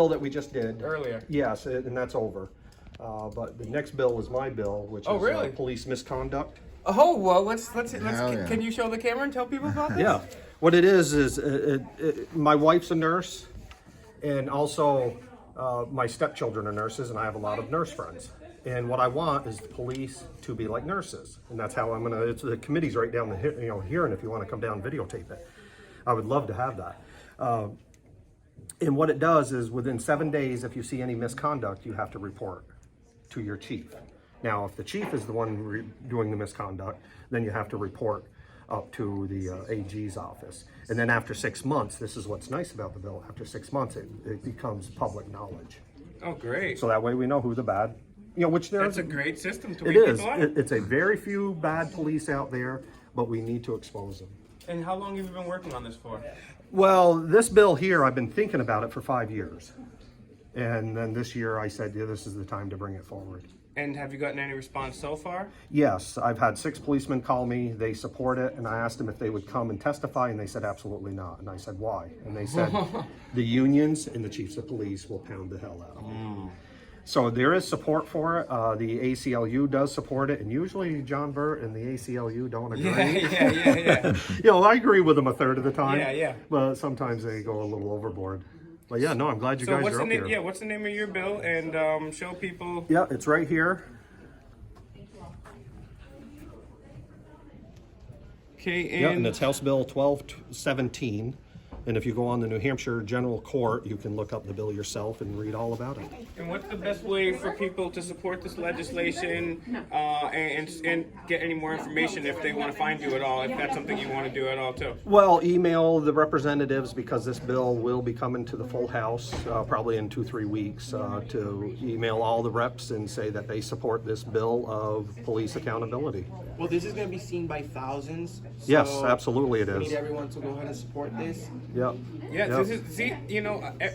bill that we just did earlier. Yes, and that's over. But the next bill is my bill, which is really? Police Misconduct. Oh well, let's yeah. Can you show the camera and tell people about this? Yeah, what it is my wife's a nurse, and also my stepchildren are nurses, and I have a lot of nurse friends. And what I want is the police to be like nurses, and that's how I'm gonna. It's the committee's right down the here, and if you want to come down and videotape it, I would love to have that. And what it does is within 7 days, if you see any misconduct, you have to report to your chief. Now, if the chief is the one doing the misconduct, then you have to report up to the AG's office. And then after 6 months, this is what's nice about the bill, after 6 months, it becomes public knowledge. Oh, great. So that way we know who the bad, which there's. That's a great system to It wake is. people up. It's a very few bad police out there, but we need to expose them. And how long have you been working on this for? Well, this bill here, I've been thinking about it for 5 years. And then this year I said, yeah, this is the time to bring it forward. And have you gotten any response so far? Yes, I've had 6 policemen call me, they support it, and I asked them if they would come and testify, and they said absolutely not. And I said, why? And they said, the unions and the chiefs of police will pound the hell out of them. So there is support for it. The ACLU does support it, and usually John Burt and the ACLU don't agree. Yeah. I agree with them a third of the time. Yeah. But sometimes they go a little overboard. But yeah, no, I'm glad you guys are up here. Yeah, what's the name of your bill? And show people. Yeah, it's right here. Okay, Yeah, and it's House Bill 1217. And if you go on the New Hampshire General Court, you can look up the bill yourself and read all about it. And what's the best way for people to support this legislation and get any more information if they want to find you at all, if that's something you want to do at all too? Well, email the representatives, because this bill will be coming to the full House probably in 2-3 weeks, to email all the reps and say that they support this bill of police accountability. Well, this is going to be seen by thousands. So Yes, absolutely it we need is. everyone to go ahead and support this. Yep. Yeah, Yep. see,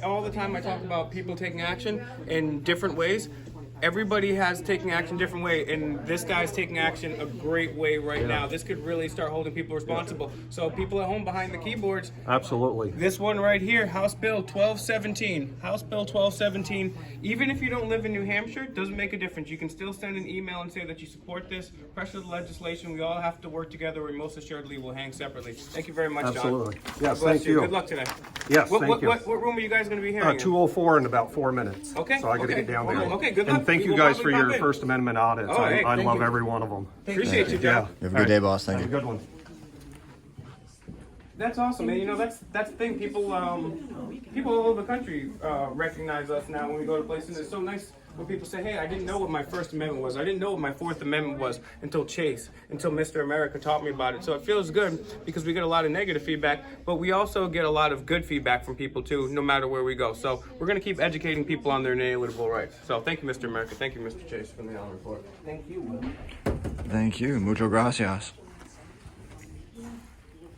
all the time I talk about people taking action in different ways. Everybody has taken action different way, and this guy's taking action a great way right now. This could really start holding people responsible. So people at home behind the keyboards, Absolutely. this one right here, House Bill 1217. House Bill 1217. Even if you don't live in New Hampshire, it doesn't make a difference. You can still send an email and say that you support this. Pressure the legislation. We all have to work together, and most assuredly we'll hang separately. Thank you very much, John. Absolutely. God Yes, bless thank you. Good luck today. Yes, What thank you. What room are you guys going to be hearing in? 204 in about 4 minutes. Okay, So I got to okay. get down there. Okay, good luck. And thank We you will guys probably for your pop in. First Amendment audits. Oh, hey, I thank love you. every one of them. Appreciate you, John. Have a good day, boss. Thank Have you. a good one. That's awesome, man. That's the thing. People all over the country recognize us now when we go to places. It's so nice when people say, "Hey, I didn't know what my First Amendment was. I didn't know what my Fourth Amendment was until Mr. America taught me about it." So it feels good because we get a lot of negative feedback, but we also get a lot of good feedback from people too, no matter where we go. So we're gonna keep educating people on their inalienable rights. So thank you, Mr. America. Thank you, Mr. Chase, from the Allen Report. Thank you. Thank you. Muchas gracias.